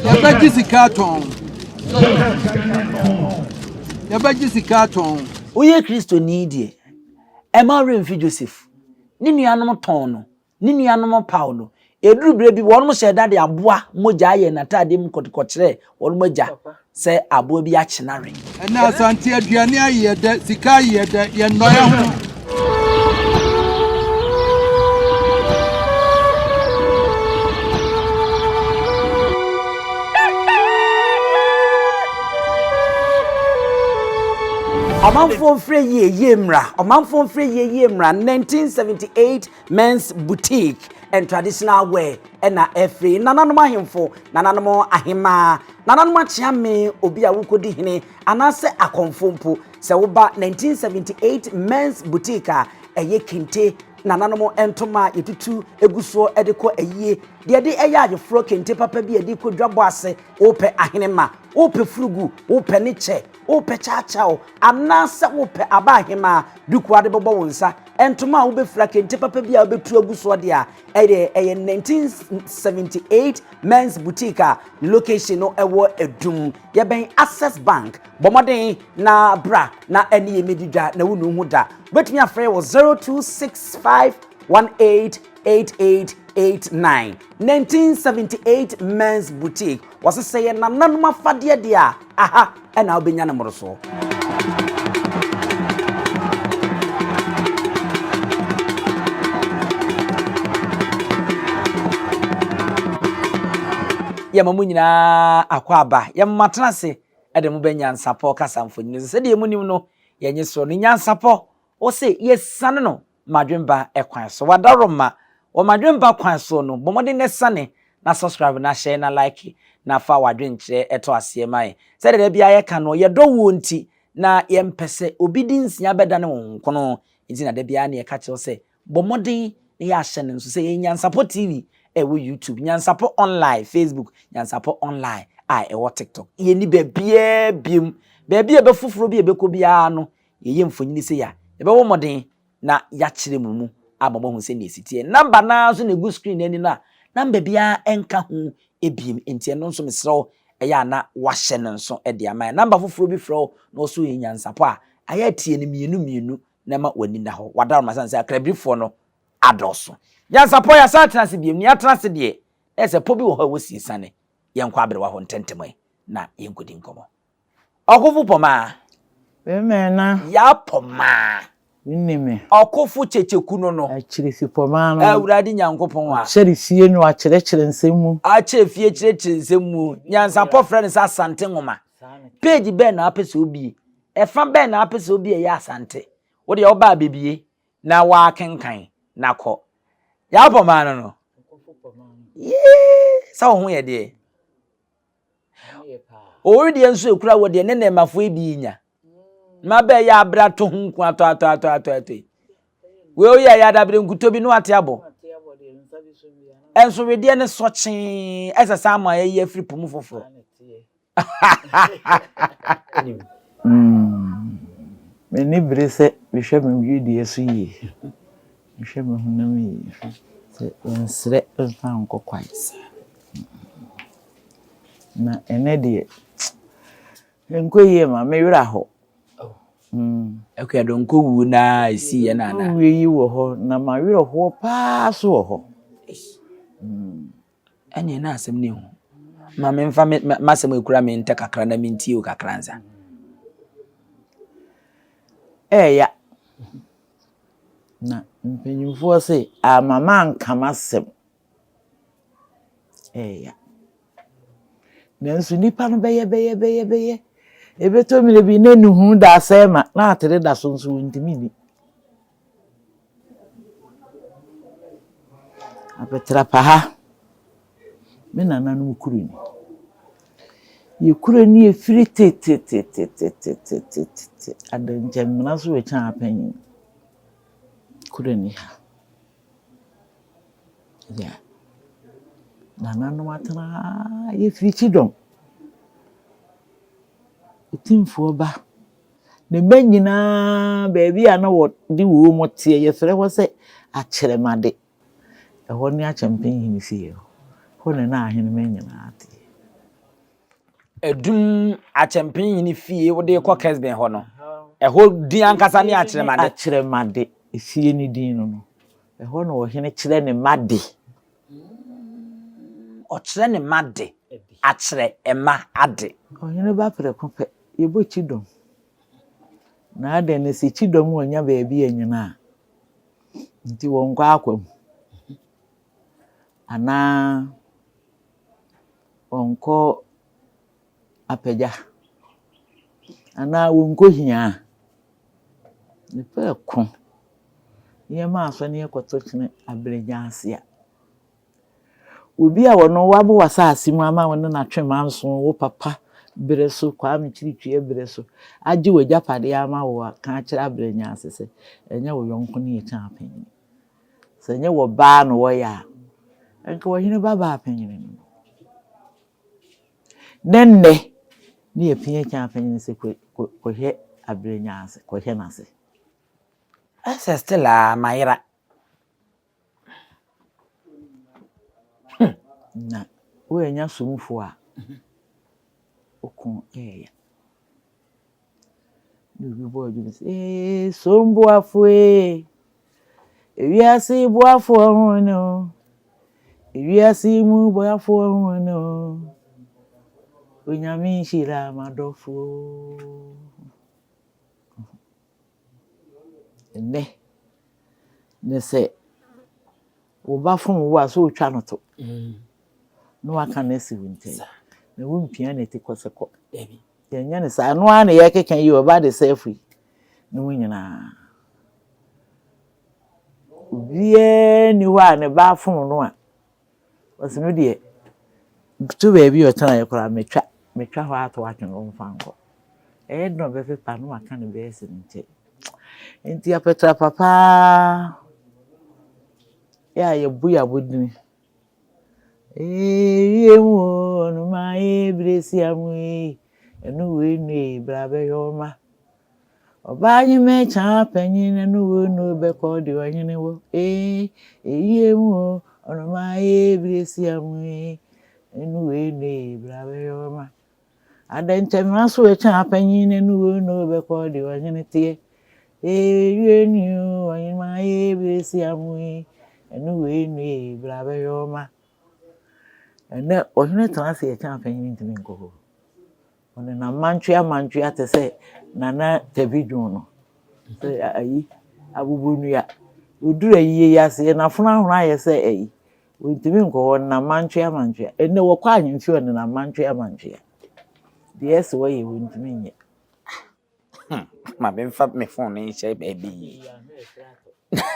Yabaji sikaton. Yabaji sikaton. Oye Kristo ni die. Emma Renfi Joseph. Ni nuanom ton no. Ni nuanom Paulo. Eduru bre bi won mo hyeda de aboa moja ye natade m kotkokere won moja se aboa bi a chenare. Na asante aduane aye de sika aye de ye noya ho. Omanfo mfre ye mra. Omanfo mfre ye mra 1978 men's boutique and traditional wear na every nananom ahemfo nananom ahema nananom achiame obi a wukodi hene anase akonfompo se wo ba 1978 men's boutique a eye kente nananom entoma yetutu eguso edeko eyie de eye agefro kente papa bi edi kodwabo ase ope ahenema ope frugu ope neche ope chachao anase ope abahema duku ade bobo wonsa entoma wo be fra kente papa bi a obetu aguso de a eye 1978 men's boutique a location no ewo edum ye ben Access Bank bomoden na bra na eni emedidwa na wonu hu da betumi afre wo 0265188889 1978 men's boutique was say na nanuma fade de a aha ena obenya ne moroso ya mamu nyina akwaba ya matrase ede mu be Nyansapo kasamfoni se de mu nim no ye nyeso no Nyansapo o se yesane no madwemba ekwan so wadaroma o madwemba kwan so no bomode ne sane na subscribe na share na like na fa wadwenche eto ase mai se de bia ye ka no ye do wo nti na ye mpese obidinsia beda ne wonkono nti na de bia na ye ka che se bomode ne ya hye ne nso se ye Nyansapo TV ewo YouTube Nyansapo online Facebook Nyansapo online ewo TikTok ye ni bebia biem bebia be fufuro bi ebeko bia no ye mfonyini se ya ebe wo moden na ya kire mumu ababo hu se ne sitie number na so na gu screen ani na number bia enka hu ebiem entie no nso mesrew eya na wahye no nso de ama number fufuro bi fro no so ye Nyansapo a aya tie ne mienu na ma wani na ho wada ma san se akrabrifo no adoso Nyansapo ya satrase biem ni atrase de ese po bi wo ha wosi sane yenkwa abrewa ho ntentemai na yenkodi nkomo okufu poma Bemena ya poma Nime okufu chechekuno no achirisi poma no awurade Nyankopon a cherisie no akyerechire nsemu achefie kyerechire nsemu Nyansapo friend sa Asante ngoma page be na apese obi efa be na apese obi ya Asante wo de oba bebie na wa kenkan na ko ya poma no sa wo hu ye de o ri enso ekura wo de ne na mafo ebi nya ma be ya abra to hu nku ato we o ya da bre nkuto bi no ate abo enso we de ne sochen esasa ma ye afri pomu foforo me ni brese we hwe me wi de so yi me hwe me hunam yi se ensre enfa nko kwais na ene de enkoye ma me wira ho ekwedo nko wu na isi ye na na we yi wo ho na ma wira ho pa so wo ho ene na asem ne hu ma me mfa masem ekura me nte kakra na me ntie o kakra nza ya na mpenyimfo se amama nkamasem ya nanso nipa no beye ebeto mi lebi nenu hu da asema na atere da so nso ntimi bi apetra paha me nana no kuru ni ye kuru ni efiri te adanjem na so we chan apanyin kuru ni ha ya nana no matana ye firi chidom timfo ba ne banyina baabi a na wo di wo motie ye fere ho se akyeremade e ho ne akyempen hini sie ho ne na ahene manyina ate edum achempin ni fie wo de kɔ Kesben hɔ no ɛhɔ din ankasa ne akyeremade akyeremade fie ni din no ɛhɔ no ɔhene kyerɛ ne made ɔkyerɛ ne made akyerɛ ɛma ade ɔhene ba prɛko pɛ yɛbɔ chidom na ade ne si chidom ɔnya baabi anyina nti wɔn kɔ akwam ana onko Appiah ana wonko hia ne pe ko ye ma so ne ekoto kene abrenya ase a obi a wono wabo wasase mu ama won na twema nso wo papa bere so kwa mchiritwe bere so age wajapade ama wo ka kire abrenya ase se enye wo yonko ne echa apanyin se enye wo ba no wo ya enka wo hine baba apanyin no nenne ni epie cha apanyin se ko he abrenya ase ko he na ase ese still a mayra na wo enya sumfo a okun eya ni bo ju se sombo afo ewiase bo afo ho no ewiase mu bo afo ho no onyame shira madofo ne se wo ba fun wo a so twa no to no aka na si wunte na wo mpia na ti koseko ebi yenya ne sa no a na ye keken yi oba de safely no nyina vie ni wa ne ba fun no a osimi de tu baby o tan ye kora metwa ho ato atwen no mfanko no be fe pa no aka ne be ese nche enti apetra papa ya ye buya bodini yemo no mai bresi amui enu we ni brabe yoma obanyi me cha panyin enu we no be ko de wanyene wo yemo no mai bresi amui enu we ni brabe yoma adanche maso we cha panyin enu we no be ko de wanyene tie yenu wanyene mai bresi amui enu we ni brabe yoma ene ohine transe ye cha panyin ntimi nko one na mantwe ate se nana tabidwon no se ayi abubunu ya odura yiye yase na funa hona ye se ayi ntimi nko na mantwe ene wo kwa anyimfi one na mantwe de ese wo ye ntimi nye ma be fa me phone ni che baby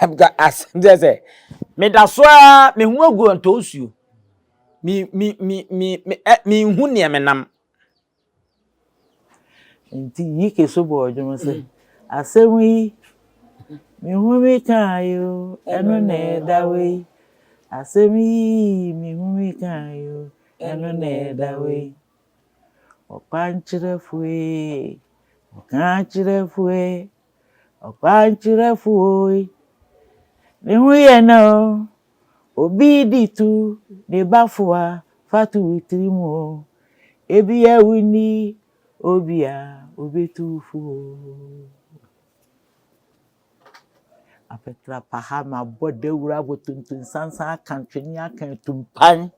abga as say me da so a me hu agu antosuo mi hu ne me nam nti yike so bo odwom se asemi mi hu mi kayo eno na dawe asemi mi hu mi kayo eno na dawe okwanchirefue okwanchirefue ni hu ye no obi ditu de bafua fatu trimo ebi ya wini obia obetufu apetra pahama bodewura botuntun sansa kantwini akan tumpan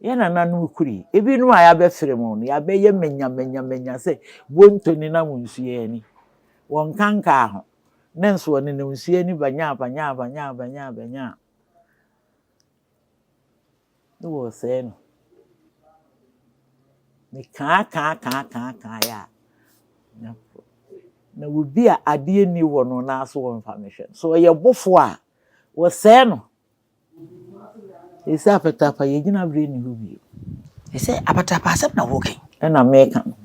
yana nanu kuri ebi no aya be fremu no ya be ye menya se bontoni na munsuye ni won kanka ho nenso woni na munsuye ni banya no wo se no ni ka ya na wobi a ade ni wo no na so wo information so ye bofo a wo se no esa petapa ye gina bre ni hobi ese apatapa asem na woken na meka no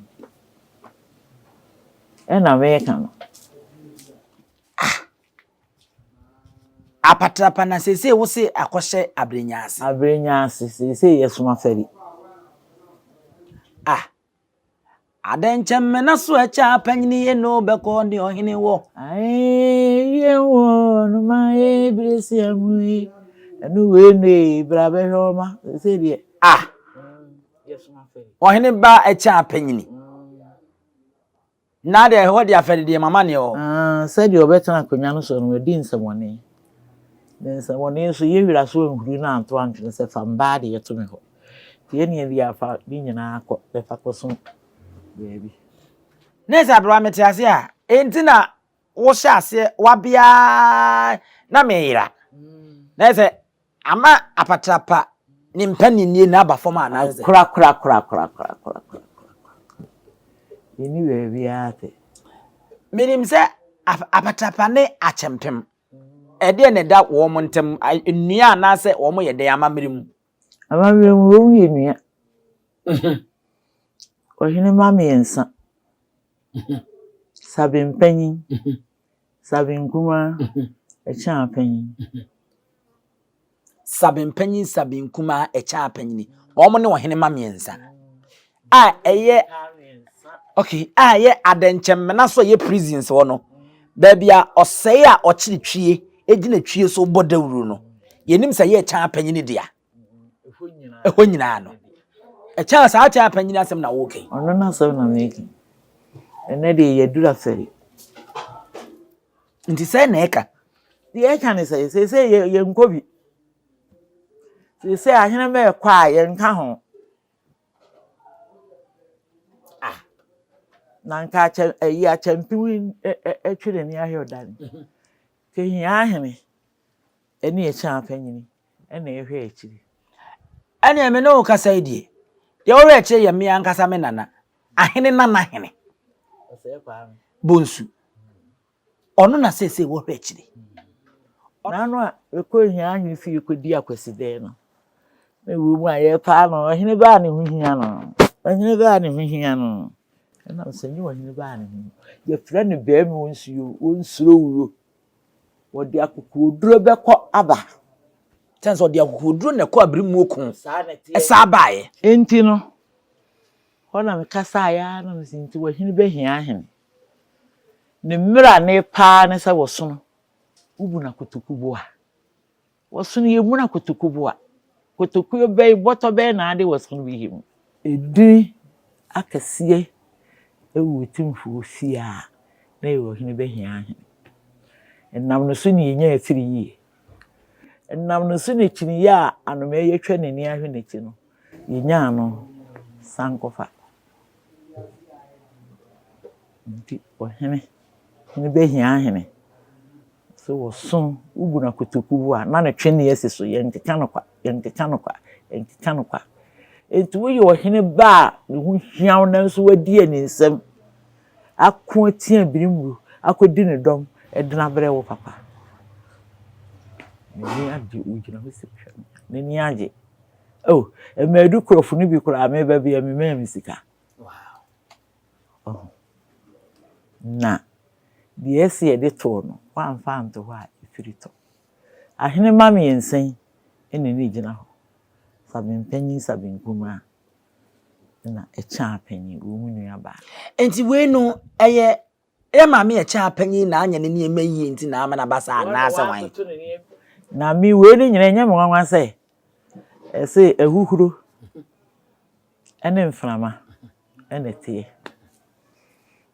apatapa na sese wo se akɔhye abrenya ase sese yesuma fari adanche mena so acha panyini ye no be ko ndi ohene wo ye wo no mai bresi amui enu we ne brabe homa sese die Yes, my friend. Ohene ba echa apanyini. Na de ho de afede de mama ne o. Said you better na konya no so no we din samone. Den samone so ye wira so nhuru na anto antwe se fa mba de yeto me ho. Tie ne bi afa bi nyina akọ be fa koso baby. Nesa bro amete ase a enti na wo hye ase wabia na meira. Nese ama apatrapa ni mpani nie na aba foma na ze. Kura. Yeni baby ate. Minim se apatrapa ne achempem. Ede ne da wo mo ntem nnua na se wo mo yede amamrem. Amamrem wo wie nua. Ohene mama yensa. Sabin panyin. Sabin kuma echa panyin. Sabin panyin sabin kuma echa panyini. Wo mo ne ohene mama yensa. A eye okay, ye adenchem na so ye prisons wo no. Babia osei a ochiri twie, ejina twie so bodawuru no. Yenim se ye cha panyini dia. Ehwo nyina no. Echa sa cha panyini asem na wo kai. Ono na so na meki. Ene de ye dura feri. Nti se na eka. Di eka ne se ye nkobi. Se ahene me kwa ye nka ho. Nanka ya champion etwere ni ahwe odan. Ke hia ahene. Ene ye cha panyini. Ene ehwe ekiri. Ene me no kasa idie. Ye wo ekire ye me ankasa me nana. Ahene nana ahene. Ose kwa. Bonsu. Ono na sese wo ekire. Nanu a ekọ hia ahwe fi ekodi akwaside no. Me wo mu aye pa no ahene ba ne ho hia no. Ahene ba ne ho hia no. Na sanyi wa hene ba ne ho. Ye fra ne ba mi wonsuro wuro. Wo de akoko duro bekọ aba. Tenso de akoko ne ko abrimu okun. Esa baaye. Enti no. Hona me kasa ya na nti wa hene ba hia ahene. Ne mmira ne pa ne se wo so no. Ubu na kotokubo a. Wo so no ye mu na kotokubo a. Kotokuyo be boto be na ade wo so no bi him. Edi akasiye ewu timfu fia na ye wo hene ba hia ahene. Enam no so ni nya afiri yi. Enam no so ni chini ya anome ye twa nani ahwe na chi no. Ye nya no sankofa. Nti wo hene ba hia ahene. So wo so ubu na kotokubo a na ne twa ne yesi so ye nkeka no kwa. Enti wo ye wo hene ba ne hu hia na nso wadi ani nsem. Akọ tia birimru akodi ne dom edina bere wo papa. Ni adi ujina ho siphwa. Ni age. Oh, e medu krofu ni bi kura me ba bia me ma sika. Wow. Oh. Na di esi e de to no, wa mfa nto ho a ifirito. Ahene mama yensen ene ni gina ho. Sabin panyin sabin kuma. Na echa panyin wo mu nua ba. Enti we no eye e mama echa panyin na anya ne ne mayi enti na ama na basa na ase wan. Na mi we ni nyina nya mwanwa se. Ese ehuhuro. Ene mframa. Ene tie.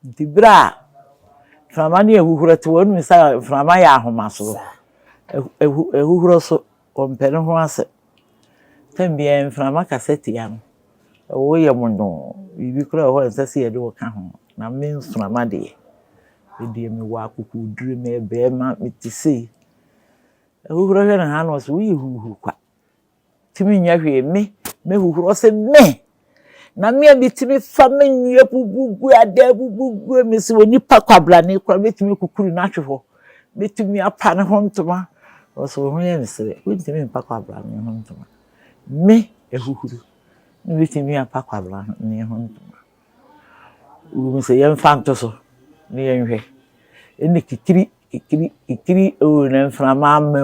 Nti bra mframa ni ehuhuro te wonu sa mframa ya ahomaso. Ehuhuro so ompene ho ase. Tambia mframa kaseti ya no. Wo ye mono bibi kura ho nsase ye de wo ka ho na me mframa de. Edi me wa akuku dure me be ma mitisi. Ehuhuro hwe na ha no so wi huhu kwa. Timi nya hwe me huhuro se me. Na me bitimi fa me nwie bubugu ada bubugu me se woni pa kwabra ne kura betimi kukuru na hwe ho. Betimi apa ne ho ntoma. So ho ye me se wetimi pa kwabra ne ho ntoma. Me ehuhuro. Ni betimi apa kwabra ne ho ntoma. Wo me se ye mfa nto so ne ye nhwe. Eni kikiri o na mframa me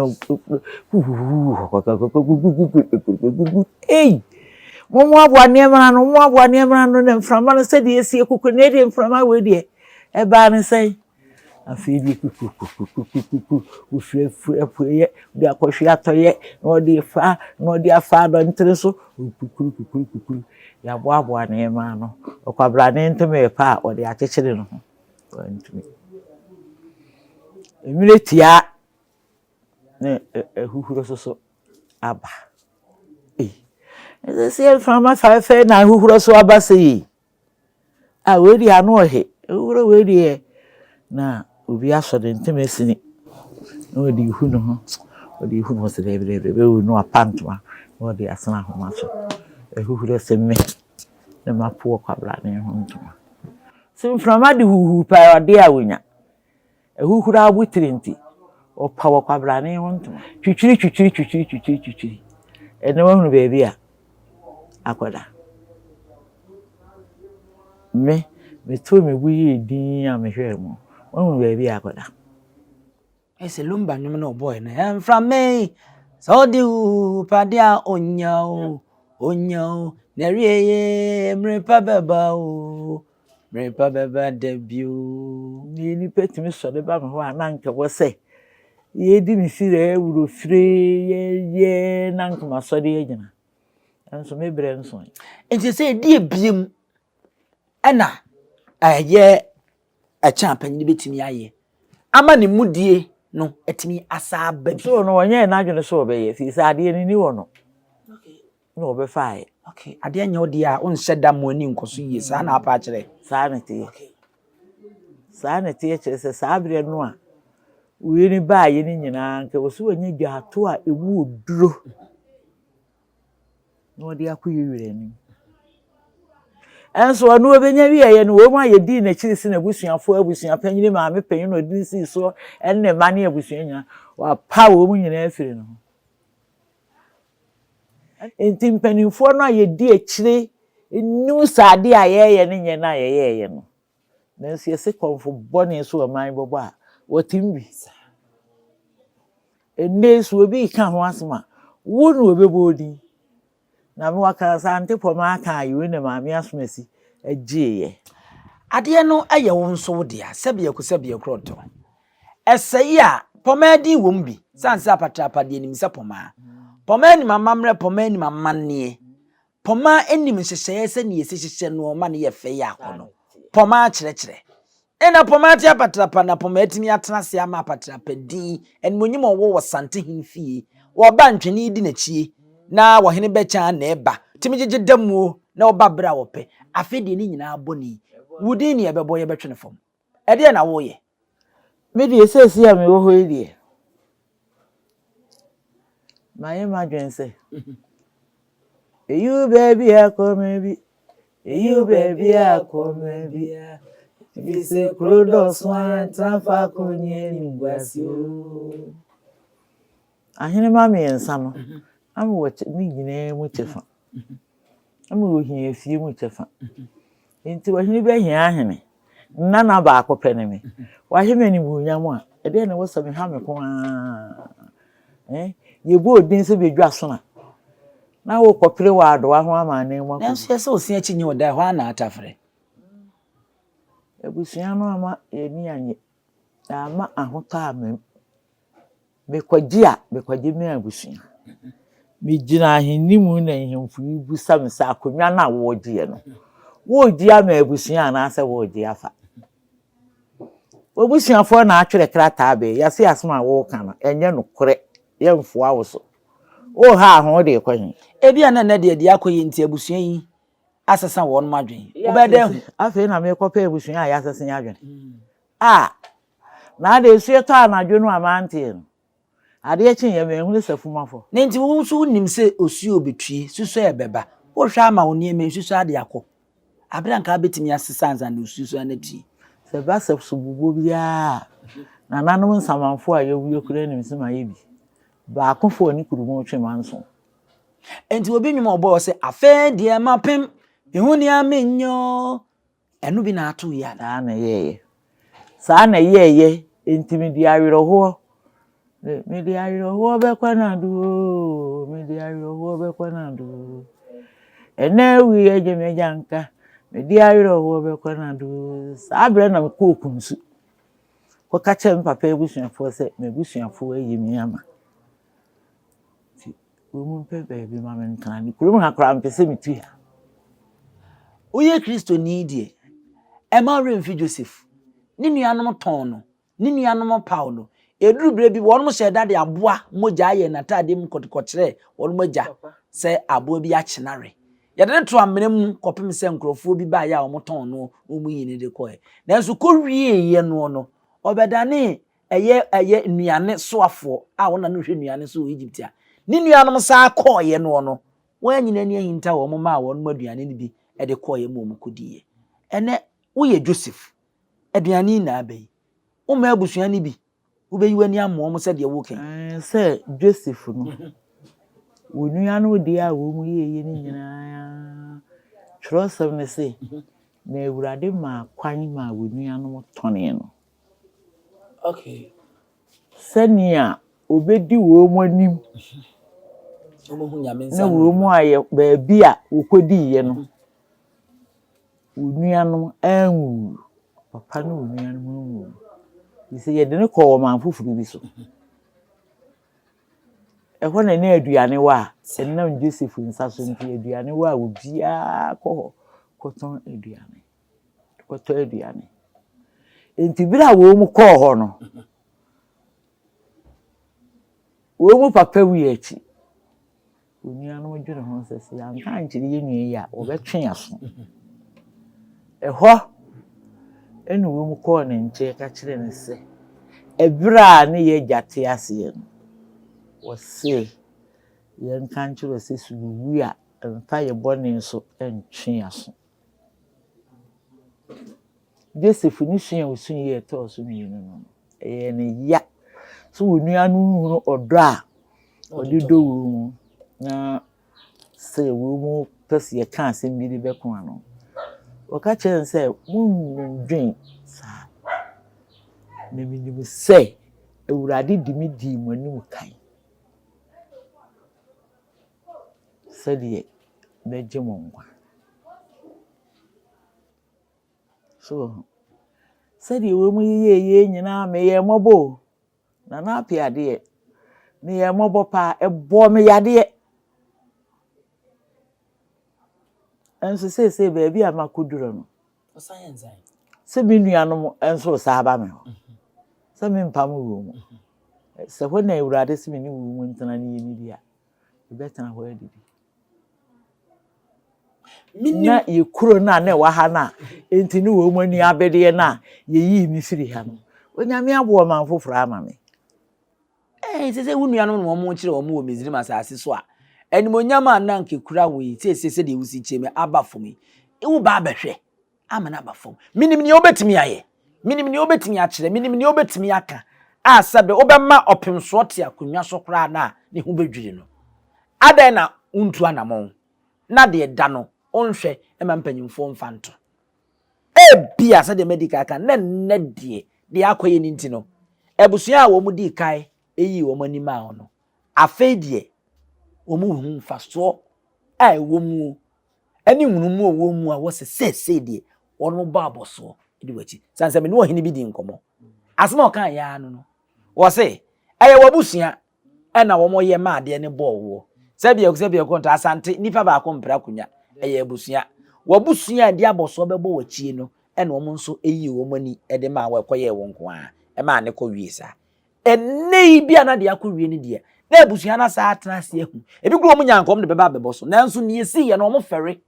eh mo aboa ne mra no na mframa no se de esi ekuku ne de mframa we de e ba ne sei afebi kukukukukuku ufrefrefreye de akohwe atoye no de fa no de afa do ntere so kukukukuku ya boaboa na ema no okwabra ne nteme pa o de akekere no ho ntumi emire tia ne ehuhuro so aba se fama fa na ehuhuro so aba sei a we di anu ohe ehuhuro we di na obi aso de nteme sini no di hu no ho o di hu no se lebre be wu no apantwa o di asana ho ma so ehuhuro se me na mapo kwabra ne ho ntoma sim frama di huhu pa o de awunya ehuhuro abutiri nti o pa wo kwabra ne ho ntoma twitwiri ene wo hunu beebi a akoda me to me buyi din a me hwe mu wo hunu beebi akoda ese lumba nyum no boy na from me so di padia onyao na rieye mrepa baba o mrepa baba debut ni petimi so de ba me ho ananke wo se ye di mi fire ewuro fire ye nanke ma so de agina enso me bre nso enti se di ebiem ana aye a champion ni betimi aye ama ne mudie no etimi asa ba so no wonye na adwene so obeye fi sa ade ni wo no okay no obe faaye okay ade anya odi a onhye da mo ani nkoso yie sa na apa kire sa na tie kire se sa abre no a we ni ba ye ni nyina nke wo so wonye dwato a ewu oduro no odi akoye wire ni enso anu obenya wiye no wo ma ye di na chiri si na busuafo abusuapanyini ma me panyin no di si so enne ma ne abusuanya wa pa wo mu nyina afiri no enti mpanimfo no ye di achire enu sade a ye ne nyina ye no na nsi ese konfo bone so aman bobo a wotimbi enne so obi ka ho asema wo no obebodi na me waka sante poma aka yi ne ma me asomasi agieye ade no aye wo nso de a sebia ku sebia kroto esei a poma di wom bi sansa patrapa de nim se poma ni mamamre poma ni mamanne poma enim hyehyeye se ne yesihye no ma ne ye fe ya akono poma kyerɛkyerɛ ena poma tia patrapa na poma atimi atena se ama patrapa din enmonyim wo sante himfie wo ba ntwene di na chie na wo hene becha na eba timi gege damuo na wo babra wo pe afede ni nyina aboni wudi ni ebebo ye betwene fom ede na wo ye me di esesi a me wo ho edi my emergency you baby akomebi you baby akomebi bi se krodos wan trafa konye ni gwasio ahene ma me ensa no am wo ni nyina mu chefa am wo hia fie mu chefa enti wo hene be hia ahene nana ba akopɛ ne me wa heme ni mu nyam a ede na wo so me ha me ko ye bo odin se bedwa so na wo kopere wa ado ho ama ne mu na so se osia chi nye oda ho na atafre ebusuan no ama eni anye na ama ahota amem bekwaji me abusuan me gina ahenimu na hemfu ibusa me sa akonwa na wo gie no wo gie ama abusuan na ase wo gie afa obusuafo na atwere krata be yase asema wo kana enye no kore yemfo awoso o ha ho de kwanyi ebia na de akoyi nti abusuan yi asesa won madwen obede afi na me kopa abusuan ya asesa ya adwen na de sueto anadwo no amante no ade echi ye me hu safumafo ne nti wo so nim se osuo obetue suso ebeba wo hwa ama wo ne me suso ade akọ abranka betimi asesa anza na osuso anati se ba safsububo bia na nanom nsamanfo a yewuye kura nim se ma yebi ba akofo ni kurumo twemanso enti obi nwum obo se afa de mapem ehu ni amenyo enu bi na atu ya sa na yeye enti mi di aweroho me di aweroho be kwanadu me di aweroho be kwanadu ena wi eje me janka me di aweroho be kwanadu sa abre na ko kunsu Ko ka che papa ebusuafo se me busuafo ayi me ama. Ti wo mu pe baby ma me nkan ni kurum ha kra mpese mitu ya. Oye Kristo ni die. Emma Remfi Joseph. Ni nuanom ton no. Ni nuanom paw no. Eduru bre bi won mo hye dade aboa mogya ye natade mu kotkokere won mogya se aboa bi akyenare. Yade ne to amene mu kopem se nkrofo bi ba ya wo ton no wo mu yini de koe. Nanso ko wie ye no obedane eye nuane soafo a wona no hwe nuane so Egypt a. Ni nuanom sa koe no wanyina ni ahinta wo mo ma won maduane ni bi e de koe mu mu kodiye. Ene wo ye Joseph aduane na abai. Wo ma abusua ni bi wo be yiwani ammo mo se de wo ken. Se Joseph no. Wo nuanu de a wo mu ye ni nyina. Trosem ne se na Ewurade ma kwan ma wo nuanu tone no. Okay. Sania obedi wo mu anim. Omo hu nyame nsa. Na wo mu aye ba bia wo kodi ye no. Wo nuanu anwu. Papa no wo nuanu anwu. Ise ye de ne ko wo man fufuru bi so. Ehwo na ne aduane wa enam Joseph nsa so nti aduane wa obia ko koton aduane. Koton aduane. Enti bira wo mu ko ho no. Wo mu papa wi achi. Onuanu mo dwene ho sese ya nka nchiri ye nwie ya obetwe aso. Ehwo enu wo mu ko ne nche ka kire ne se. Ebra ne ye gyate ase ye no. Wo se ye nka nchiro se suwu a nfa ye bone so entwe aso. Joseph ni sua osun ye to so mi no. Ne ya. So onuanu hunu odo a odido wo mu na se wo mu pese ye kan asem bi de bekon ano. Oka chen se mun dwen sa. Na minim se Ewurade dimi di mu anim kan. Se de beje mo nkwa. So se de wo mu ye nyina me ye mobo. Na Appiah de me ye mobo pa ebo me yade. Enso se baby amakuduro no. Science ai. Se me nuanom enso sa ba me ho. Se me mpam wo mu. Se ho na Ewurade se me ni wo mu ntana ni ye ni dia. E betana ho adidi. Na ye kuro na wa ha na enti ni wo mu ani abede na ye yi mi firi ha no. Onyame abo man foforo ama me. Se wo nuanom no mo kire wo mo Misrim asase so a. Animonyama na nke kura we se de wusi cheme aba fomi. Ewu ba behwe. Amana aba fom. Minim ni obetimi aye. Minim ni obetimi akire, minim ni obetimi aka. Asabe obema opemso te akonwa so kura na ne hu bedwiri no. Adan na untu anamon. Na de da no onhwe ema mpanyimfo mfanto. Bia se de medical kan na de akoye ni ntino. Ebusua a wo mu di kai eyi wo mani ma ho no. Afei de omu hu mfaso a ewo mu ani hunu mu owo mu a wo se de ono ba aboso de wachi sanse me no hini bi di nkomo asema o kan ya no wo se eye wabusua na wo mo ye ma de ne bo wo se bia ko nta asante nipa ba ko mpra kunya eye abusua wabusua de aboso bebo wachi no na wo nso eyi wo mani de ma wo ekoye wo nko a e ma ne ko wiesa enne bia na de akowie ni de na abusua na sa atena se ahu ebi kuro mu nyankom de beba bebo so nanso ne yesi ye no mo fere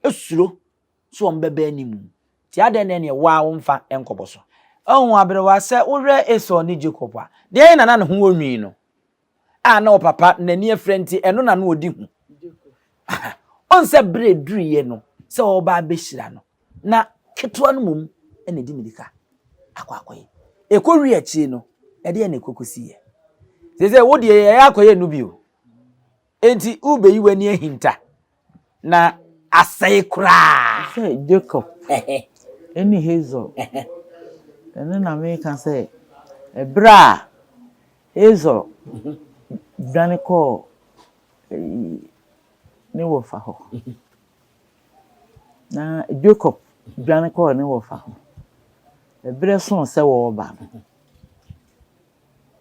esuro so on beba animu ti ade ne wa wo mfa enkobo so ohun abrewa se worɛ Esau ni Jacob a de na ne ho onwi no a na o papa nani afrenti eno na na odi hu on se bre duriye no se o ba behira no na ketoa no mum ene di medika akwakoye ekowi achi no ede na ekokusiye sese wo de ye akoye no bio enti ube yiwani ahinta na asai kura se Jacob eni Hazel ene na me kan se ebra Hazel daniko ne wo fa ho na Jacob daniko ne wo fa ho ebra son se wo ba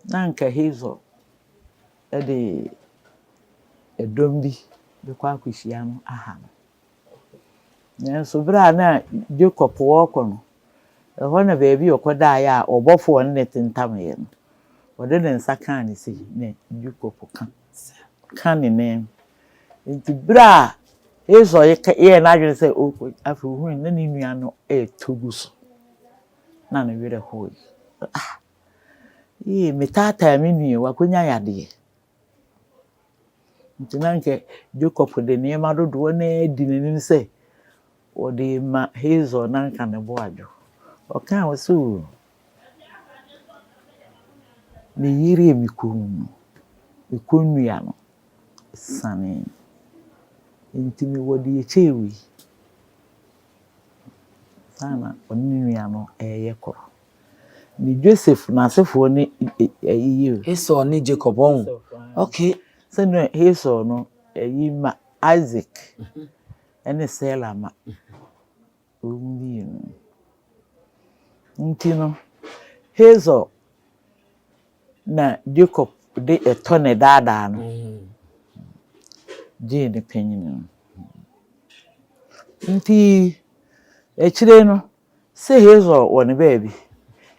Nanka Hazel de edom bi bekwa akwhyia no aha no. Nanso bra na Jacob woko no. Ehɔ na baabi okoda ya a obofo ne tentam ye no. Ode ne nsa kan ne sei ne Jacob kan ne nem. Nti bra Hazel ye na adwene sɛ afi hu na ne nua no toguso. Na ne were hoi. Metata mi nua wakonya yade. Nti nanke Jacob de niema dodo na di nanim sɛ ode ma Hazel nanka ne bo adwo. Oka wo so ne yiri emikunu. Ekonua no sane. Nti mi wodi echewi. Sana onua no yekoro. Ni Joseph na asefo ni ayiye. Hazel ni Jacob on. Okay. So no Hazel no ma Isaac. Ene Sela ma. Ombi no. Nti no Hazel na Jacob de etone dada no. Jane penyin no. Nti echire no se Hazel woni baby.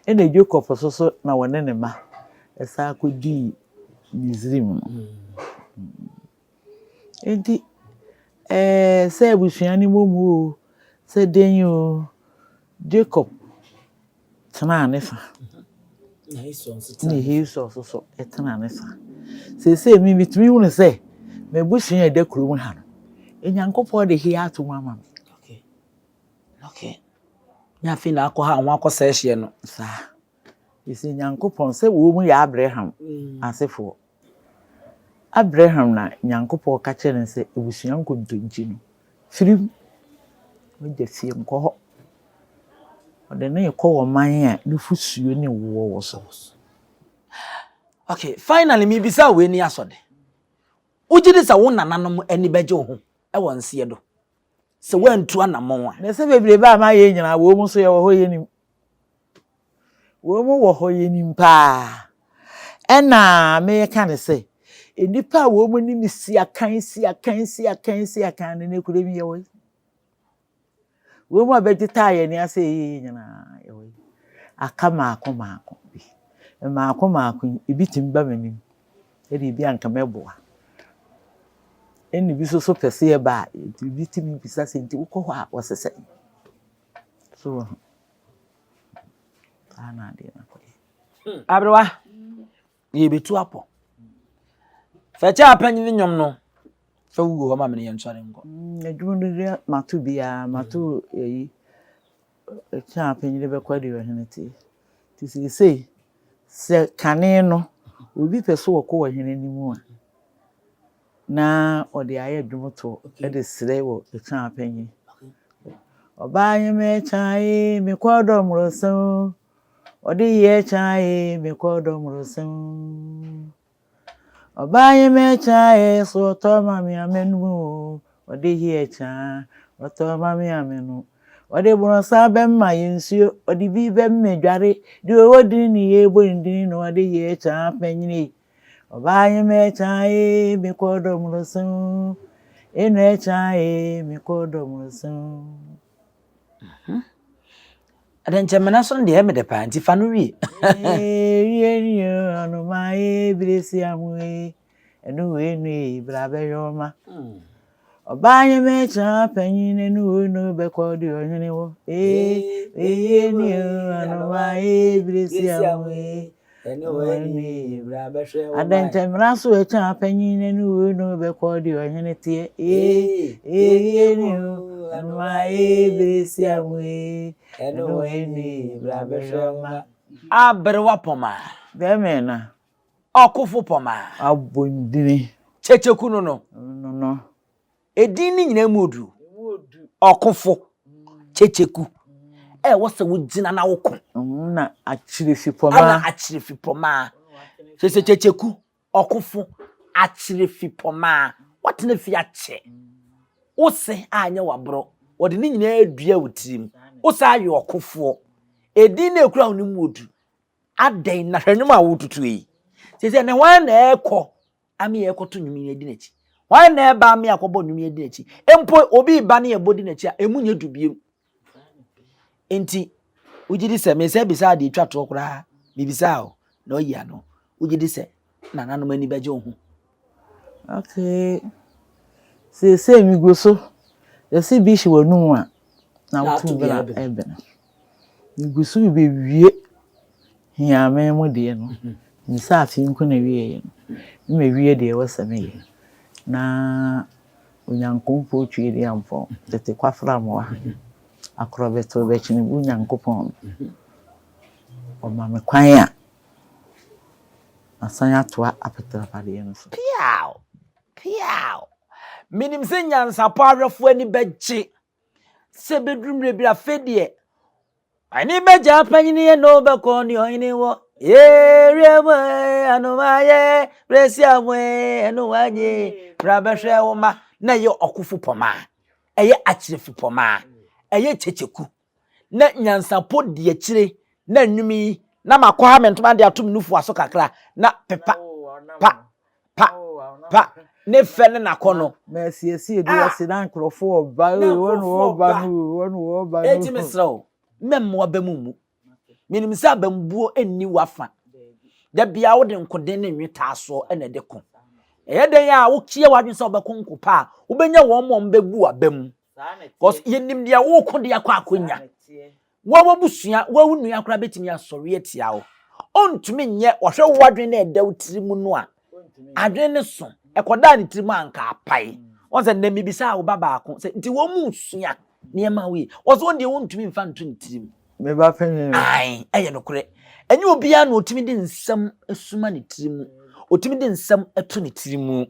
Ene Jacob so na wone ne ma. Esa akodi Misrim no. Enti se abusuani momu o se den o Jacob tena ne fa. Ni Hazel so etena ne fa. Se mi mitumi hu ne se me busuan ede kurom ha no. Enyankopɔ de hia to mama. Okay. Ya fi na akɔ ha anwa akɔ sa ehye no. Sa. Isi Nyankopɔn se wo mu ya Abraham asefo. Abraham na Nyankopɔn ka kyerɛ ne se ebusuan kontonji no. Firim. Wo de fie nkɔ hɔ. Ode ne ekɔ wo man a ne fusuo ne wo so. Okay, finally me bisa we ni asode. Ugide sa wo nananom ani beje wo ho e won se do. Se wantu anamon a. Na se bebre ba ma ye nyina wo mu so ye wo ho ye nim. Wo mu wo ho ye nim pa. Ena me ka ne se enipa wo mu ni misi akan ne kure bi ye wo. Wo mu abegita ye ni ase ye nyina ye wo. Aka maako bi. Maako ibitim ba manim. E di bi anka meboa. Eni bi so pese ye ba ibitim bisa se nti ukɔ hɔ a wɔsese. So ana de na kɔ. Abrewa ye betu apo. Fecha apanyi nyom no. Fa wugo hɔ ma me ye ntware nkɔ. Adwuma no matu bia matu yi cha apanyi de bekɔ de ɔhene ti. Ti se kane no obi pese wɔ kɔ ɔhene ni mu a. Na ode aye adwuma to e de sire wo cha apanyi. Oba nye me chai me kwodo mroso. Ode ye chai me kwodo mroso. Oba nye me chai so to mami amenu. Ode ye cha o to mami amenu. Ode bronsa bemma yensuo ode bi bemme dware de odi ni ye bondin no ode ye cha apanyi. Oba nye me chai me kwodo mroso. Enu chai me kwodo mroso. Adanchemena so de me de pa anti fa no wie. Wie anu mai bresi amwe. Enu we nu bra be yoma. Oba nye me cha panyin enu no be kwodi ohene wo. Ni anu mai bresi amwe. Enu we nu bra be hwe wo. Adanchemena so cha panyin enu no be kwodi ohene tie. Ni anu mai bresi amwe. Enu eni brabeshoma Abrewa poma. Bemena. Okofo poma. Abondini. Checheku no. No. Edini nyina modu. Okofo. Checheku. Wo se wo gina na wo ko. Na achirefi poma. Ana achirefi poma. Se checheku. Okofo. Achirefi poma. What na fi ache. Wo se anya wabro. Wo de ni nyina adua wotirim. Wo se ayo okofo. Edin na ekura oni modu. Aden na hwanum a wotutu yi. say na wan na ekọ ami ekọ to nwumi edi nachi wan na eba ami akọbọ nwumi edi nachi empo obi ba na ebodi nachi a emunye dubiem enti ujidi se me se bisa de twa to kra bibisa o na oyi ano ujidi se na nanu mani beje ohu okay se mi go so ya se bi shi wonu a na wutu bela ebe na mi go so be wie hia me mo de no mi sa fi nko na wie no me wie de wo same na onyankompo twi de amfo tete kwafra mo wa akrobeto be chini onyankopon o ma me kwan a asanya to apetra pade no so piao minim se Nyansapo ahwefo ani beje se bedrumre bia fedie ani beja panyine no be ko ni oyini wo eriwe anumaye presiamwe anuwanye rabehwe wo ma na ye okufu poma eye achirefu poma eye checheku na Nyansapo de akire na nwumi na makwa mentoma de atum nufu aso kakra na pepa pa ne fene na kono merci edu asidan krofo oba wonu oba eti mesro memmo abamumu minimisa bambuo enni wafa da bia wo de nkoden ne nweta aso ene de ko eye den ya wo kie wadwen so obekonko pa ubenya wo mom bebu abam cause yenim dia wo ko de akwa akonya wo busua wo hunu akra betimi asori atia wo ontumi nye wohwe wadwen na eda utirimu no a adwen ne so ekoda ne tirimu anka apai won se na mibisa wo baba ako se nti wo mu sua niema we wo so de wontumi mfa nto ne tirimu me ba fene ai eye no kure enye obia na otumi de nsam asuma ne tirimu otumi de nsam ato ne tirimu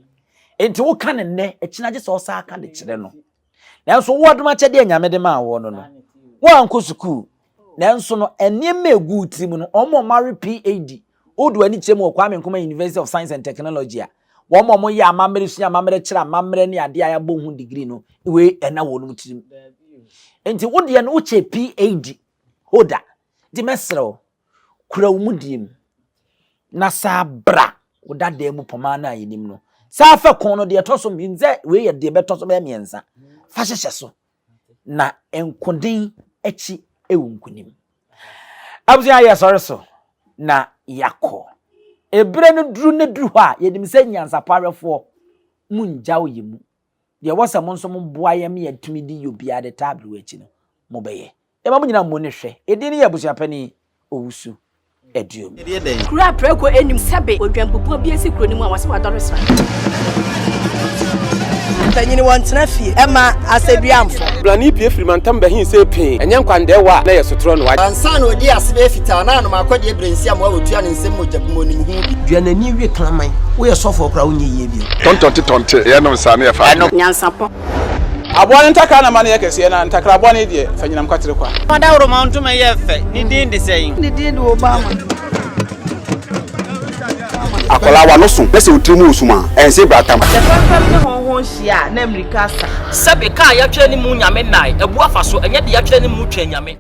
enti wo ka ne ne ekinaje so sa aka de kire no nanso wo adoma kyede anyame de ma wo no wo anko suku nanso no enema egu tirimu no omo mari PhD odu ani kyem wo Kwame Nkrumah University of Science and Technology a wo mo ya amamere sua amamere kira amamere ne ade aya bo hu degree no we ena wo no tirimu enti wo de no wo che PhD hoda di mesro kura umudiem na sabra odada mu poma na yinim no sa fa kon no de toso minze we ye de betoso be miensa fa hyehye so na enkoden achi ewunkunim abusia ya sore so na yakọ ebre no duru ne duru ha yedim se Nyansapo ahwefo munjaw yimu de wasam nso mo boaye me yatumi di yobia de table wachi no mo beye ema mo nyina mo ne hwe edi ne yabusia pani owusu eduom kura preko enim sebe odwampupu bi esi kuro ni mu a wase wadore sra tanyini wantena fie ema aseduamfo blani pie frimantam bahin se pin enye nkwandewa na yesotro no ansa na odi asebe fita na no makode brensi am awotua ne nsem mojabumo ni hu duanani wie klaman wo yesofo kra wonye yie bio tonte ye no nsa na ye fa Nyansapo abone ntaka na mane yekese na ntakra abone de fanyinam kwatere kwa madawro mantuma ye fe ni din de sein ni din de Obama akola wa no so pese utrimu usuma ense bratam ne honhon hia na America sa sebe ka ya twa ni mu nyame nai ebu afa so enye de ya twa ni mu twa nyame